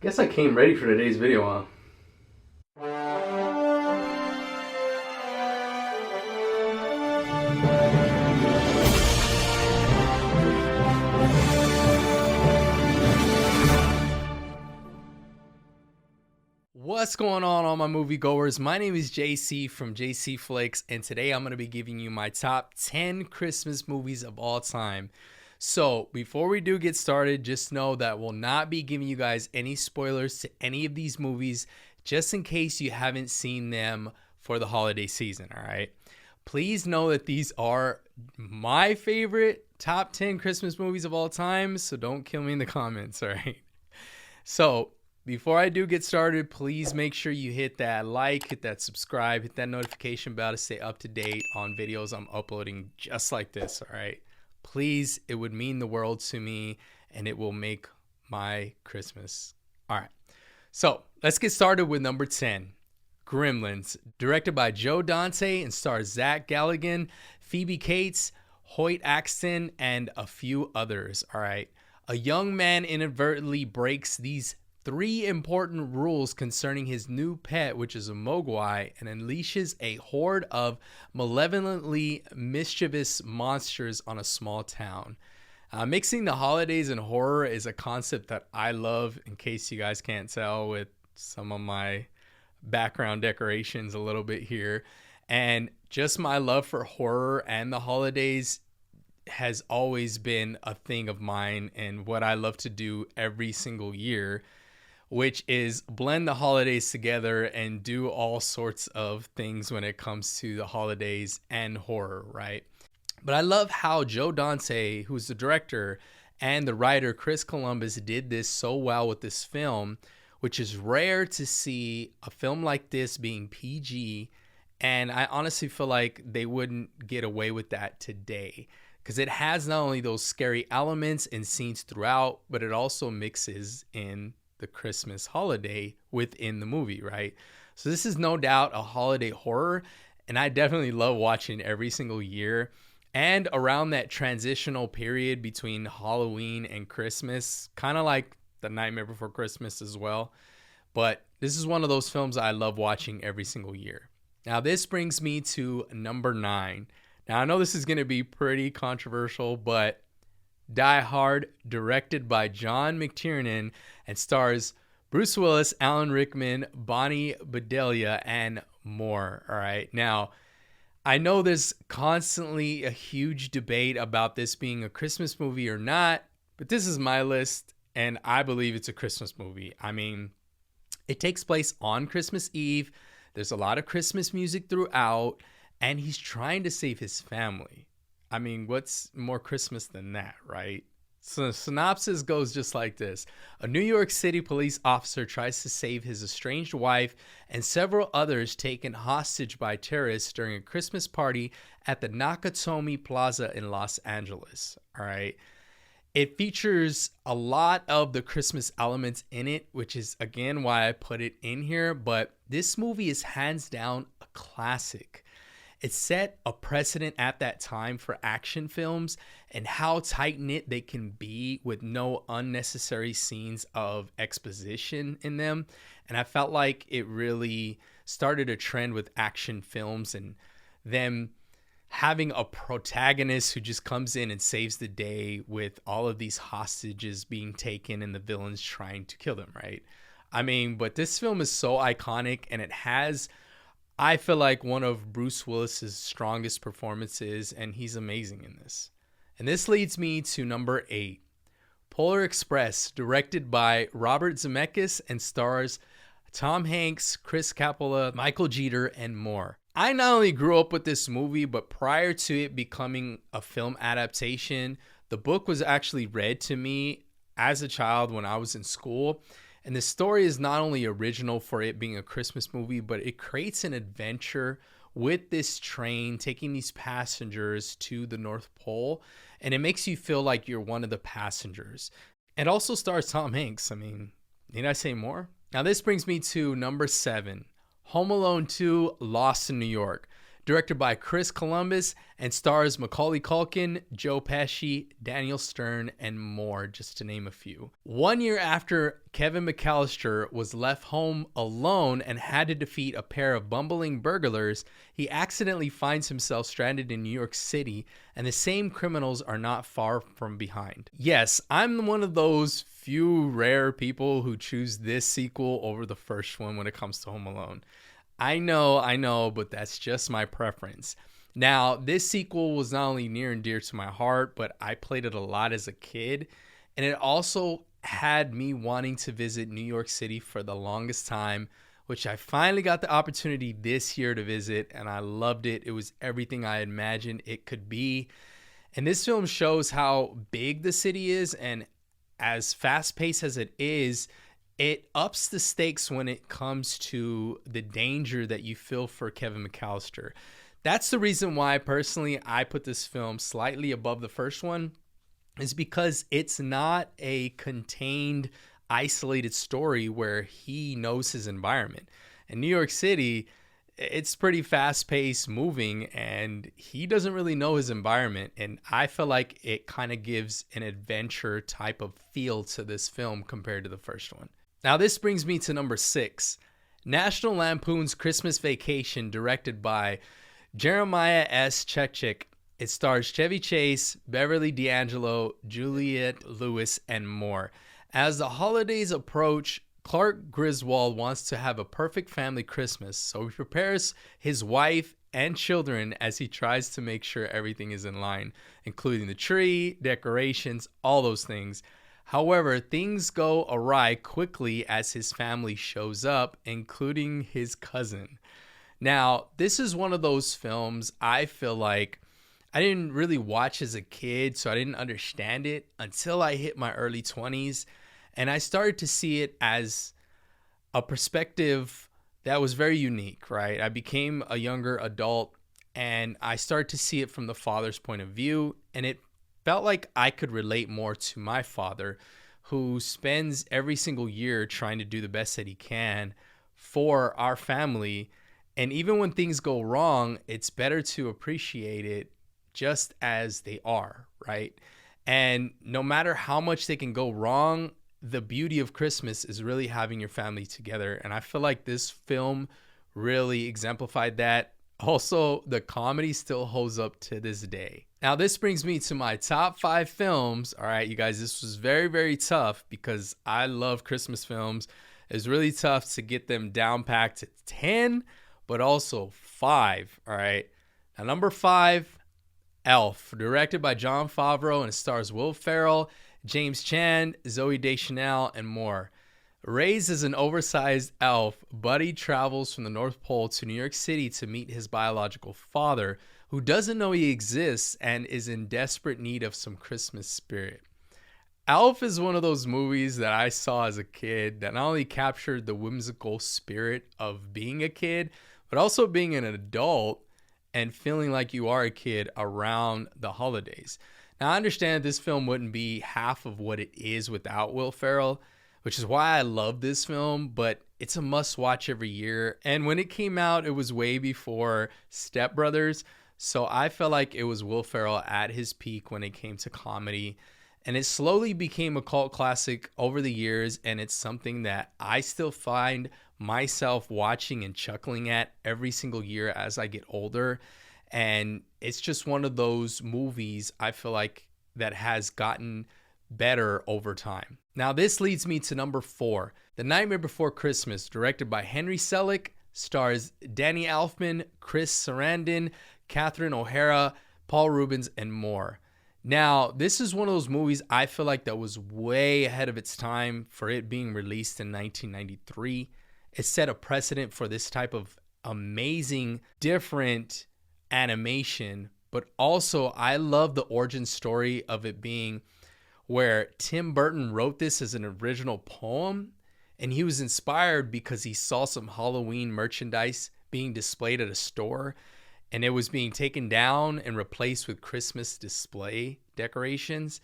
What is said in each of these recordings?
Guess I came ready for today's video, huh? What's going on, all my moviegoers? My name is JC from Jacey Flicks, and today I'm going to be giving you my top 10 Christmas movies of all time. So before we do get started, just know that we'll not be giving you guys any spoilers to any of these movies, just in case you haven't seen them for the holiday season, all right? Please know that these are my favorite top 10 Christmas movies of all time, so don't kill me in the comments, all right? So before I do get started, please make sure you hit that like, hit that subscribe, hit that notification bell to stay up to date on videos I'm uploading just like this, all right? Please, it would mean the world to me, and it will make my Christmas. All right, so let's get started with number 10, Gremlins, directed by Joe Dante and stars Zach Galligan, Phoebe Cates, Hoyt Axton, and a few others, all right? A young man inadvertently breaks these three important rules concerning his new pet, which is a mogwai, and unleashes a horde of malevolently mischievous monsters on a small town. Mixing the holidays and horror is a concept that I love, in case you guys can't tell with some of my background decorations a little bit here. And just my love for horror and the holidays has always been a thing of mine, and what I love to do every single year, which is blend the holidays together and do all sorts of things when it comes to the holidays and horror, right? But I love how Joe Dante, who's the director, and the writer Chris Columbus did this so well with this film, which is rare to see a film like this being PG, and I honestly feel like they wouldn't get away with that today, because it has not only those scary elements and scenes throughout, but it also mixes in the Christmas holiday within the movie, right? So this is no doubt a holiday horror, and I definitely love watching every single year. And around that transitional period between Halloween and Christmas, kind of like The Nightmare Before Christmas as well. But this is one of those films I love watching every single year. Now this brings me to number 9. Now I know this is going to be pretty controversial, but Die Hard, directed by John McTiernan and stars Bruce Willis, Alan Rickman, Bonnie Bedelia, and more. All right. Now, I know there's constantly a huge debate about this being a Christmas movie or not, but this is my list, and I believe it's a Christmas movie. I mean, it takes place on Christmas Eve. There's a lot of Christmas music throughout, and he's trying to save his family. I mean, what's more Christmas than that, right? So the synopsis goes just like this. A New York City police officer tries to save his estranged wife and several others taken hostage by terrorists during a Christmas party at the Nakatomi Plaza in Los Angeles. All right. It features a lot of the Christmas elements in it, which is, again, why I put it in here. But this movie is hands down a classic. It set a precedent at that time for action films and how tight-knit they can be with no unnecessary scenes of exposition in them. And I felt like it really started a trend with action films and them having a protagonist who just comes in and saves the day with all of these hostages being taken and the villains trying to kill them, right? I mean, but this film is so iconic, and it has, I feel like, one of Bruce Willis's strongest performances, and he's amazing in this. And this leads me to number 8, Polar Express, directed by Robert Zemeckis and stars Tom Hanks, Chris Coppola, Michael Jeter, and more. I not only grew up with this movie, but prior to it becoming a film adaptation, the book was actually read to me as a child when I was in school. And the story is not only original for it being a Christmas movie, but it creates an adventure with this train taking these passengers to the North Pole. And it makes you feel like you're one of the passengers. It also stars Tom Hanks. I mean, need I say more? Now this brings me to number 7, Home Alone 2, Lost in New York, directed by Chris Columbus, and stars Macaulay Culkin, Joe Pesci, Daniel Stern, and more, just to name a few. 1 year after Kevin McAllister was left home alone and had to defeat a pair of bumbling burglars, he accidentally finds himself stranded in New York City, and the same criminals are not far from behind. Yes, I'm one of those few rare people who choose this sequel over the first one when it comes to Home Alone. I know, but that's just my preference. Now, this sequel was not only near and dear to my heart, but I played it a lot as a kid, and it also had me wanting to visit New York City for the longest time, which I finally got the opportunity this year to visit, and I loved it. It was everything I imagined it could be. And this film shows how big the city is, and as fast-paced as it is, it ups the stakes when it comes to the danger that you feel for Kevin McAllister. That's the reason why, personally, I put this film slightly above the first one, is because it's not a contained, isolated story where he knows his environment. In New York City, it's pretty fast-paced, moving, and he doesn't really know his environment. And I feel like it kind of gives an adventure type of feel to this film compared to the first one. Now, this brings me to number 6, National Lampoon's Christmas Vacation, directed by Jeremiah S. Chechik. It stars Chevy Chase, Beverly D'Angelo, Juliette Lewis, and more. As the holidays approach, Clark Griswold wants to have a perfect family Christmas, so he prepares his wife and children as he tries to make sure everything is in line, including the tree, decorations, all those things. However, things go awry quickly as his family shows up, including his cousin. Now, this is one of those films I feel like I didn't really watch as a kid, so I didn't understand it until I hit my early 20s, and I started to see it as a perspective that was very unique, right? I became a younger adult, and I started to see it from the father's point of view, and it felt like I could relate more to my father, who spends every single year trying to do the best that he can for our family. And even when things go wrong, it's better to appreciate it just as they are, right? And no matter how much they can go wrong, the beauty of Christmas is really having your family together. And I feel like this film really exemplified that. Also, the comedy still holds up to this day. Now, this brings me to my top 5 films. All right, you guys, this was very, very tough because I love Christmas films. It's really tough to get them down packed to 10, but also 5. All right. Now, number 5, Elf, directed by Jon Favreau, and it stars Will Ferrell, James Caan, Zooey Deschanel, and more. Raised as an oversized elf, Buddy travels from the North Pole to New York City to meet his biological father, who doesn't know he exists and is in desperate need of some Christmas spirit. Elf is one of those movies that I saw as a kid that not only captured the whimsical spirit of being a kid, but also being an adult and feeling like you are a kid around the holidays. Now, I understand this film wouldn't be half of what it is without Will Ferrell, which is why I love this film, but it's a must watch every year. And when it came out, it was way before Step Brothers. So I felt like it was Will Ferrell at his peak when it came to comedy. And it slowly became a cult classic over the years. And it's something that I still find myself watching and chuckling at every single year as I get older. And it's just one of those movies I feel like that has gotten better over time. Now, this leads me to number 4, The Nightmare Before Christmas, directed by Henry Selick, stars Danny Elfman, Chris Sarandon, Catherine O'Hara, Paul Rubens, and more. Now, this is one of those movies I feel like that was way ahead of its time for it being released in 1993. It set a precedent for this type of amazing, different animation, but also I love the origin story of it being where Tim Burton wrote this as an original poem, and he was inspired because he saw some Halloween merchandise being displayed at a store, and it was being taken down and replaced with Christmas display decorations.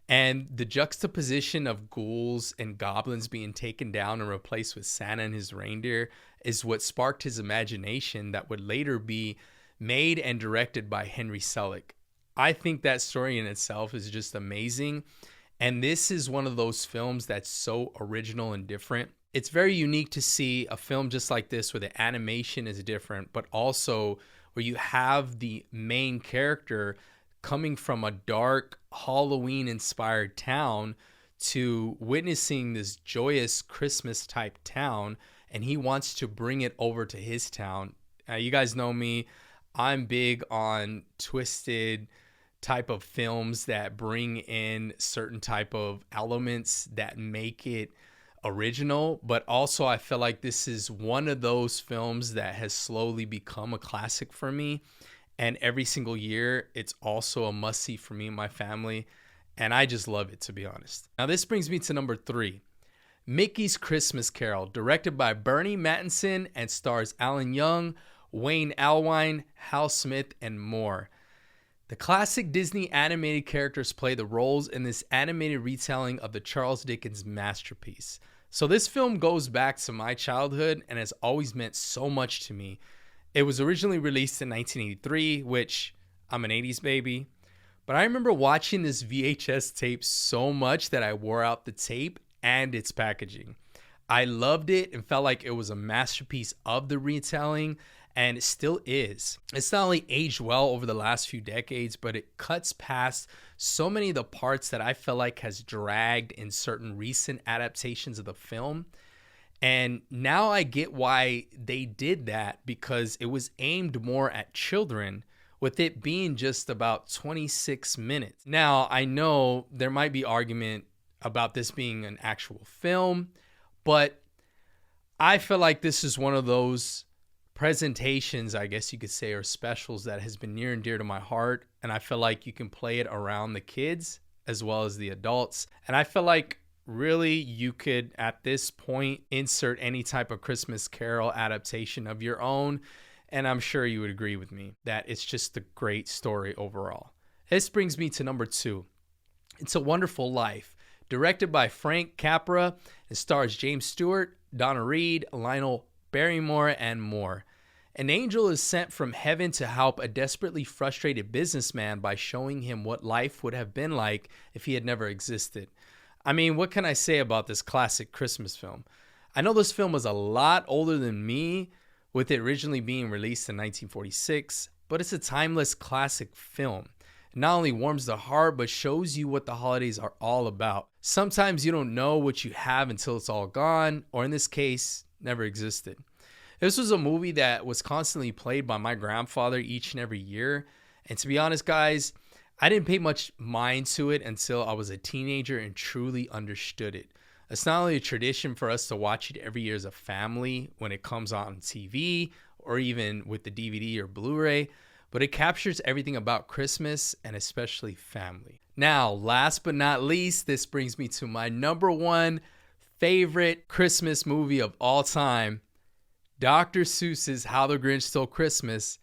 And the juxtaposition of ghouls and goblins being taken down and replaced with Santa and his reindeer is what sparked his imagination that would later be made and directed by Henry Selick. I think that story in itself is just amazing. And this is one of those films that's so original and different. It's very unique to see a film just like this where the animation is different, but also where you have the main character coming from a dark Halloween-inspired town to witnessing this joyous Christmas-type town, and he wants to bring it over to his town. You guys know me. I'm big on twisted type of films that bring in certain type of elements that make it original, but also I feel like this is one of those films that has slowly become a classic for me, and every single year it's also a must-see for me and my family, and I just love it, to be honest. Now this brings me to number 3, Mickey's Christmas Carol, directed by Bernie Mattinson and stars Alan Young, Wayne Allwine, Hal Smith, and more. The classic Disney animated characters play the roles in this animated retelling of the Charles Dickens masterpiece. So this film goes back to my childhood and has always meant so much to me. It was originally released in 1983, which I'm an 80s baby. But I remember watching this VHS tape so much that I wore out the tape and its packaging. I loved it and felt like it was a masterpiece of the retelling, and it still is. It's not only aged well over the last few decades, but it cuts past so many of the parts that I feel like has dragged in certain recent adaptations of the film. And now I get why they did that, because it was aimed more at children, with it being just about 26 minutes. Now, I know there might be argument about this being an actual film, but I feel like this is one of those presentations, I guess you could say, or specials that has been near and dear to my heart. And I feel like you can play it around the kids as well as the adults. And I feel like really you could, at this point, insert any type of Christmas Carol adaptation of your own. And I'm sure you would agree with me that it's just a great story overall. This brings me to number 2. It's a Wonderful Life, directed by Frank Capra and stars James Stewart, Donna Reed, Lionel Barrymore, and more. An angel is sent from heaven to help a desperately frustrated businessman by showing him what life would have been like if he had never existed. I mean, what can I say about this classic Christmas film? I know this film was a lot older than me, with it originally being released in 1946, but it's a timeless classic film. It not only warms the heart, but shows you what the holidays are all about. Sometimes you don't know what you have until it's all gone, or in this case, never existed. This was a movie that was constantly played by my grandfather each and every year. And to be honest, guys, I didn't pay much mind to it until I was a teenager and truly understood it. It's not only a tradition for us to watch it every year as a family when it comes on TV or even with the DVD or Blu-ray, but it captures everything about Christmas and especially family. Now, last but not least, this brings me to my number 1 favorite Christmas movie of all time, Dr. Seuss's How the Grinch Stole Christmas,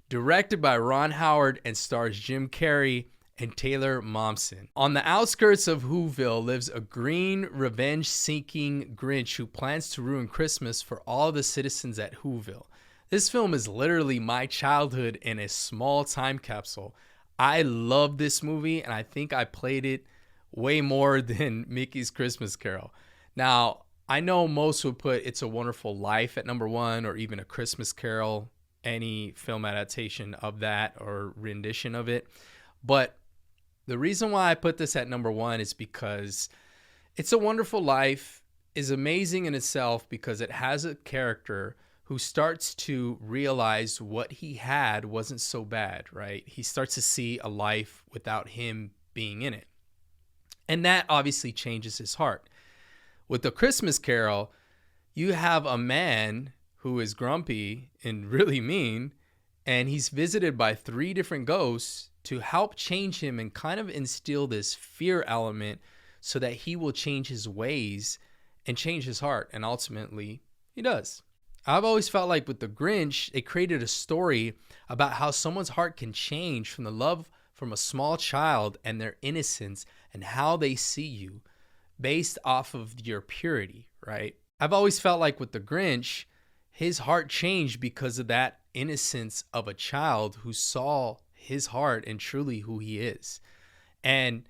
directed by Ron Howard and stars Jim Carrey and Taylor Momsen. On the outskirts of Whoville lives a green, revenge-seeking Grinch who plans to ruin Christmas for all the citizens at Whoville. This film is literally my childhood in a small time capsule. I love this movie, and I think I played it way more than Mickey's Christmas Carol. Now, I know most would put It's a Wonderful Life at number 1, or even A Christmas Carol, any film adaptation of that or rendition of it. But the reason why I put this at number 1 is because It's a Wonderful Life is amazing in itself, because it has a character who starts to realize what he had wasn't so bad, right? He starts to see a life without him being in it. And that obviously changes his heart. With The Christmas Carol, you have a man who is grumpy and really mean, and he's visited by 3 different ghosts to help change him and kind of instill this fear element so that he will change his ways and change his heart. And ultimately, he does. I've always felt like with The Grinch, it created a story about how someone's heart can change from the love from a small child and their innocence and how they see you based off of your purity, right? I've always felt like with The Grinch, his heart changed because of that innocence of a child who saw his heart and truly who he is. And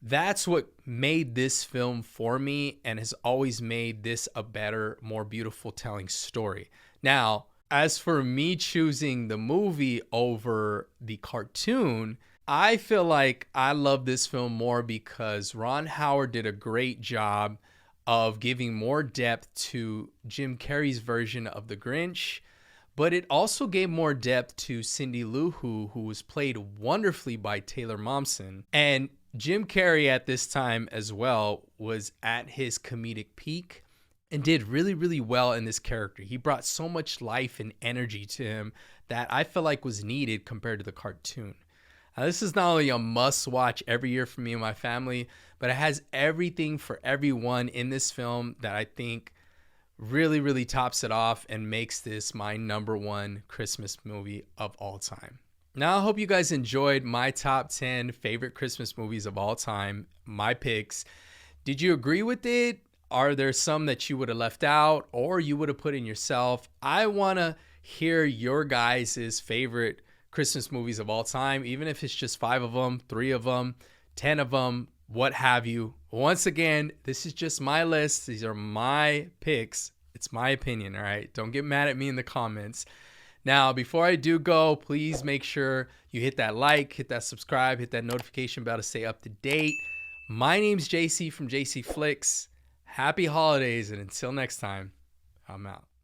that's what made this film for me and has always made this a better, more beautiful telling story. Now, as for me choosing the movie over the cartoon, I feel like I love this film more because Ron Howard did a great job of giving more depth to Jim Carrey's version of the Grinch, but it also gave more depth to Cindy Lou Who was played wonderfully by Taylor Momsen. And Jim Carrey at this time as well was at his comedic peak and did really, really well in this character. He brought so much life and energy to him that I feel like was needed compared to the cartoon. Now, this is not only a must watch every year for me and my family, but it has everything for everyone in this film that I think really, really tops it off and makes this my number one Christmas movie of all time. Now, I hope you guys enjoyed my top 10 favorite Christmas movies of all time, my picks. Did you agree with it? Are there some that you would have left out or you would have put in yourself? I want to hear your guys' favorite Christmas movies of all time, even if it's just 5 of them, 3 of them, 10 of them, what have you. Once again, this is just my list. These are my picks. It's my opinion, all right? Don't get mad at me in the comments. Now, before I do go, please make sure you hit that like, hit that subscribe, hit that notification bell to stay up to date. My name's Jacey from Jacey Flicks. Happy holidays, and until next time, I'm out.